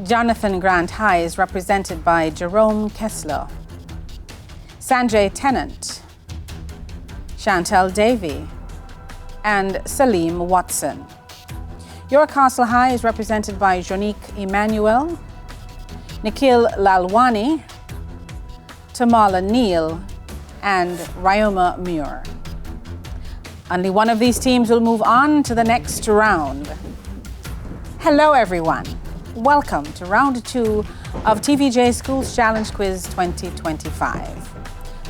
Jonathan Grant High is represented by Jerome Kessler, Sanjay Tennant, Chantel Davy, and Salim Watson. York Castle High is represented by Jonique Emmanuel, Nikhil Lalwani, Tamala Neal, and Ryoma Muir. Only one of these teams will move on to the next round. Hello, everyone. Welcome to round 2 of TVJ Schools Challenge Quiz 2025.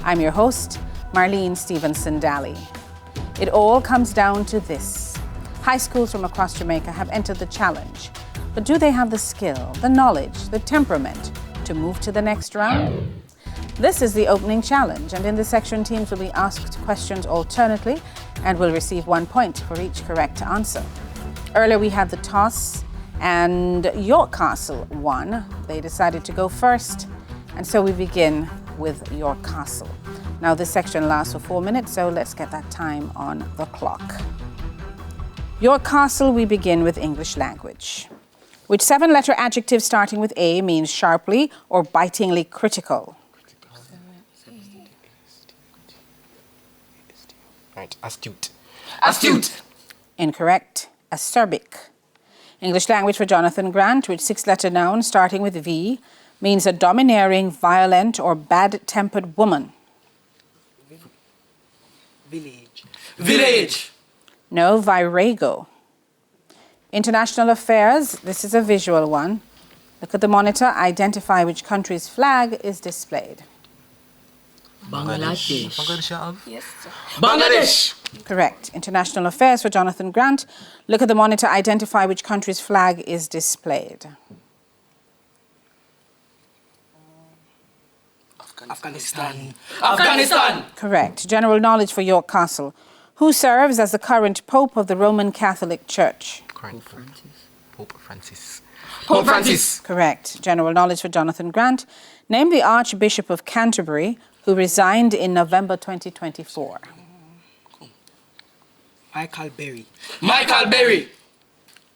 I'm your host, Marlene Stevenson Daly. It all comes down to this. High schools from across Jamaica have entered the challenge, but do they have the skill, the knowledge, the temperament to move to the next round? This is the opening challenge, and in this section, teams will be asked questions alternately and will receive 1 point for each correct answer. Earlier, we had the toss, and York Castle won. They decided to go first, and so we begin with York Castle. Now, this section lasts for 4 minutes, so let's get that time on the clock. York Castle, we begin with English language. Which 7-letter adjective starting with A means sharply or bitingly critical? Right, astute. Astute. Incorrect. Acerbic. English language for Jonathan Grant, which 6-letter noun starting with V means a domineering, violent, or bad-tempered woman. Village. Village. No, virago. International affairs, this is a visual one. Look at the monitor, identify which country's flag is displayed. Bangladesh. Yes, sir. Bangladesh. Correct. International affairs for Jonathan Grant. Look at the monitor, identify which country's flag is displayed. Afghanistan. Afghanistan. Correct. General knowledge for York Castle. Who serves as the current Pope of the Roman Catholic Church? Pope Francis. Pope Francis. Correct. General knowledge for Jonathan Grant. Name the Archbishop of Canterbury who resigned in November 2024. Michael Berry. Michael Berry.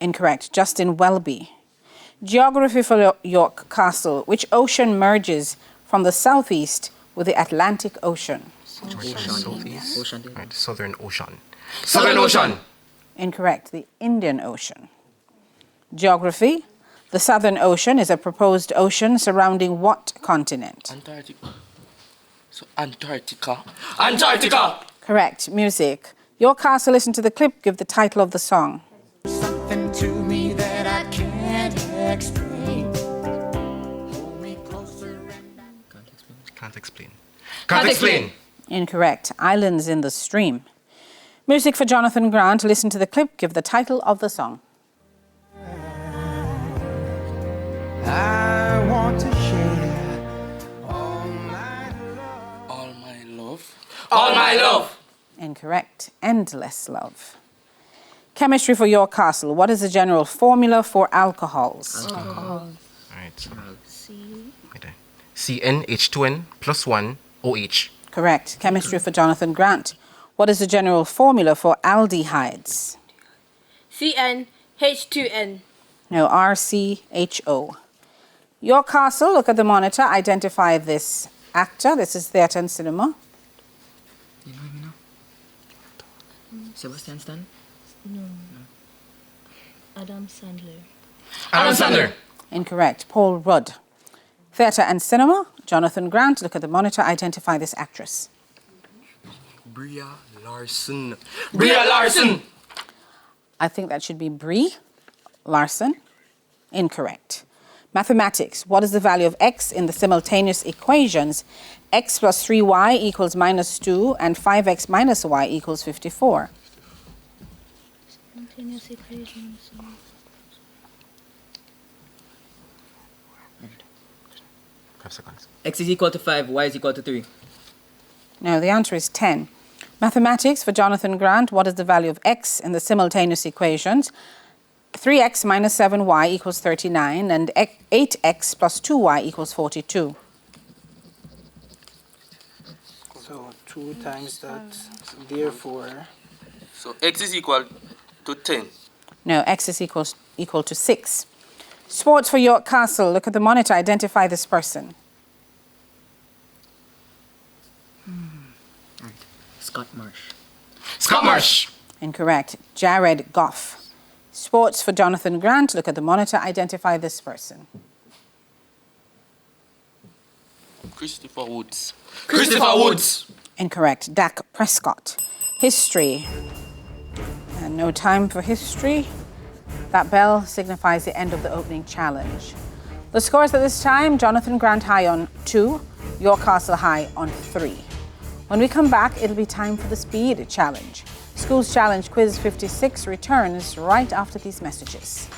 Incorrect. Justin Welby. Geography for York Castle. Which ocean merges from the southeast with the Atlantic Ocean? Southeast. Right, Southern Ocean. Southern Ocean. Incorrect. The Indian Ocean. Geography. The Southern Ocean is a proposed ocean surrounding what continent? Antarctica. So Antarctica. Antarctica. Correct. Music. York Castle, listen to the clip, give the title of the song. Something to me that I can't explain. Hold me closer and Can't explain. Can't explain. Incorrect. Islands in the Stream. Music for Jonathan Grant, listen to the clip, give the title of the song. I want to share all my love. All my love. All my love. Incorrect. Endless Love. Chemistry for York Castle. What is the general formula for alcohols? Right. So. CnH2n plus 1 OH. Correct. Chemistry for Jonathan Grant. What is the general formula for aldehydes? CnH2n. No, RCHO. York Castle, look at the monitor, identify this actor. This is theatre and cinema. You know him now? Sebastian Stan? No. Adam Sandler. Adam Sandler. Incorrect. Paul Rudd. Theatre and cinema. Jonathan Grant, look at the monitor, identify this actress. Bria Larson. Bria Larson. I think that should be Brie Larson. Incorrect. Mathematics. What is the value of x in the simultaneous equations? X plus 3y equals minus 2 and 5x minus y equals 54. Simultaneous equations. 5 seconds. X is equal to 5, Y is equal to 3. No, the answer is 10. Mathematics for Jonathan Grant. What is the value of x in the simultaneous equations? 3x minus 7y equals 39 and 8x plus 2y equals 42. So 2 times that, therefore... So x is equal to 10. No, x is equal to 6. Sports for York Castle. Look at the monitor. Identify this person. Scott Marsh. Scott Marsh. Incorrect. Jared Goff. Sports for Jonathan Grant. Look at the monitor. Identify this person. Christopher Woods. Christopher Woods. Incorrect. Dak Prescott. History. And no time for history. That bell signifies the end of the opening challenge. The scores at this time, Jonathan Grant high on 2, York Castle high on 3. When we come back, it'll be time for the speed challenge. Schools Challenge Quiz 56 returns right after these messages.